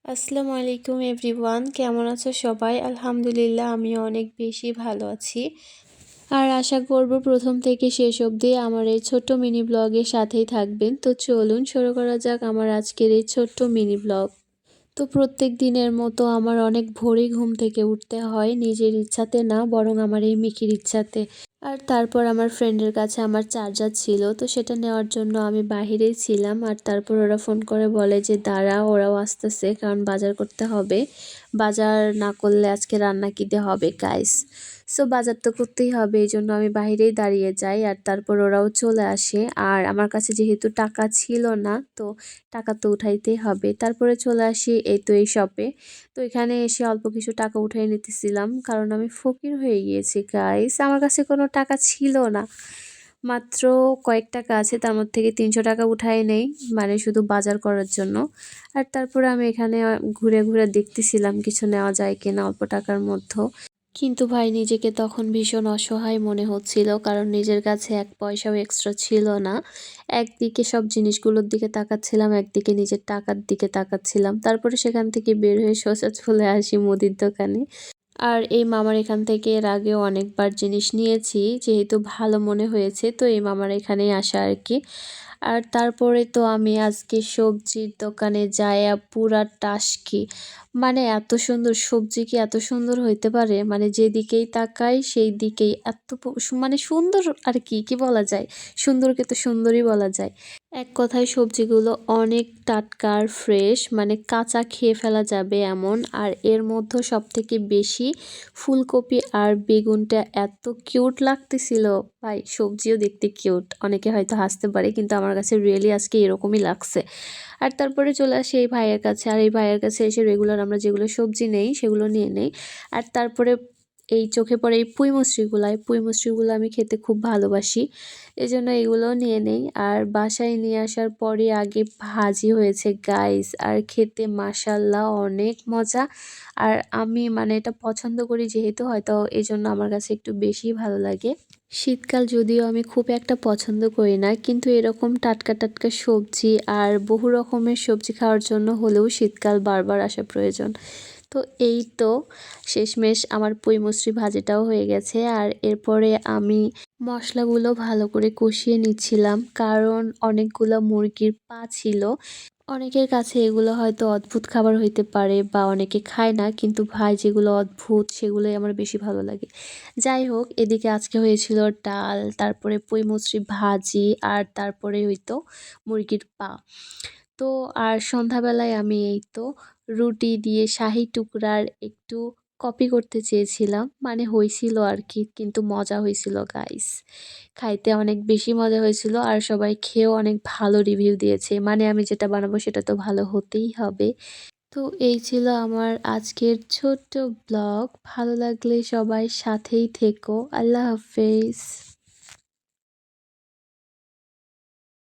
আসসালামু আলাইকুম এভরিওয়ান, কেমন আছো সবাই? আলহামদুলিল্লাহ আমিও অনেক বেশি ভালো আছি। আর আশা করব প্রথম থেকে শেষ অবধি আমার এই ছোট্ট মিনি ব্লগের সাথেই থাকবেন। তো চলুন শুরু করা যাক আমার আজকের এই ছোট্ট মিনি ব্লগ। তো প্রত্যেক দিনের মতো আমার অনেক ভোরে ঘুম থেকে উঠতে হয়, নিজের ইচ্ছাতে না বরং আমার এই মিকির ইচ্ছাতে। আর তারপর আমার ফ্রেন্ডের কাছে আমার চার্জার ছিল, তো সেটা নেওয়ার জন্য আমি বাহিরেই ছিলাম। আর তারপর ওরা ফোন করে বলে যে দাঁড়া, ওরাও আসতেছে কারণ বাজার করতে হবে, বাজার না করলে আজকে রান্না কী দিয়ে হবে গাইস। সো বাজার তো করতেই হবে, এই জন্য আমি বাহিরেই দাঁড়িয়ে যাই। আর তারপর ওরাও চলে আসে, আর আমার কাছে যেহেতু টাকা ছিল না, তো টাকা তো উঠাইতেই হবে। তারপরে চলে আসি এই তো এই শপে। তো এখানে এসে অল্প কিছু টাকা উঠাই নিতেছিলাম, কারণ আমি ফকির হয়ে গিয়েছি গাইস। আমার কাছে কোনো টাকা ছিল না, মাত্র কয়েক টাকা আছে, তার মধ্যে থেকে 300 টাকা উঠাই নেই, মানে শুধু বাজার করার জন্য। আর তারপরে আমি এখানে ঘুরে ঘুরে দেখতেছিলাম কিছু নেওয়া যায় কিনা অল্প টাকার মধ্যে। কিন্তু ভাই নিজেকে তখন ভীষণ অসহায় মনে হচ্ছিল, কারণ নিজের কাছে এক পয়সাও এক্সট্রা ছিল না। একদিকে সব জিনিসগুলোর দিকে তাকাচ্ছিলাম, একদিকে নিজের টাকার দিকে তাকাচ্ছিলাম। তারপরে সেখান থেকে বের হয়ে সোজা চলে আসি মুদির দোকানে। আর এই মামার এখান থেকে এর আগেও অনেকবার জিনিস নিয়েছি, যেহেতু ভালো মনে হয়েছে তো এই মামার এখানেই আসা আর কি। আর তারপরে তো আমি আজকে সবজির দোকানে যাইয়া পুরা টাসকি, মানে এত সুন্দর সবজি কি এত সুন্দর হইতে পারে, মানে যেদিকেই তাকাই সেই দিকেই এত মানে সুন্দর আর কি কি বলা যায়, সুন্দরকে তো সুন্দরই বলা যায়। এক কথায় সবজিগুলো অনেক টাটকা আর ফ্রেশ, মানে কাঁচা খেয়ে ফেলা যাবে এমন। আর এর মধ্যে সবথেকে বেশি ফুলকপি আর বেগুনটা এত কিউট লাগতেছিল ভাই, সবজিও দেখতে কিউট। অনেকে হয়তো হাসতে পারে, কিন্তু আমার কাছে রিয়েলি আজকে এরকমই লাগছে। আর তারপরে চলে আসি এই ভাইয়ের কাছে, আর এই ভাইয়ের কাছে এসে রেগুলার আমরা যেগুলো সবজি নেই সেগুলো নিয়ে নেই। আর তারপরে এই চোখে পড়ে এই পুঁই মুসরিগুলো আমি খেতে খুব ভালোবাসি, এজন্য এগুলোও নিয়ে নেই। আর বাসায় নিয়ে আসার পরে আগে ভাজি হয়েছে গাইস, আর খেতে মাশাল্লাহ অনেক মজা। আর আমি মানে এটা পছন্দ করি যেহেতু, হয়তো এই জন্য আমার কাছে একটু বেশি ভালো লাগে। শীতকাল যদিও আমি খুব একটা পছন্দ করি না, কিন্তু এরকম টাটকা টাটকা সবজি আর বহু রকমের সবজি খাওয়ার জন্য হলেও শীতকাল বারবার আসা প্রয়োজন। তো এই তো শেষমেশ আমার পুঁই মুসরি ভাজিটাও হয়ে গেছে। আর এরপরে আমি মশলাগুলো ভালো করে কষিয়ে নিচ্ছিলাম, কারণ অনেকগুলো মুরগির পা ছিল। অনেকের কাছে এগুলো হয়তো অদ্ভুত খাবার হইতে পারে বা অনেকে খায় না, কিন্তু ভাই যেগুলো অদ্ভুত সেগুলোই আমার বেশি ভালো লাগে। যাই হোক, এদিকে আজকে হয়েছিল ডাল, তারপরে পুঁই মুসরি ভাজি, আর তারপরে হইতো মুরগির পা। তো আর সন্ধ্যাবেলায় আমি এই তো রুটি দিয়ে শাহি টুকরার একটু কপি করতে চেয়েছিলাম, মানে হয়েছিল আর কি, কিন্তু মজা হয়েছিল গাইস। খাইতে অনেক বেশি মজা হয়েছিল, আর সবাই খেয়েও অনেক ভালো রিভিউ দিয়েছে, মানে আমি যেটা বানাবো সেটা তো ভালো হতেই হবে। তো এই ছিল আমার আজকের ছোট্ট ব্লগ। ভালো লাগলে সবাই সাথেই থেকো। আল্লাহ হাফেজ।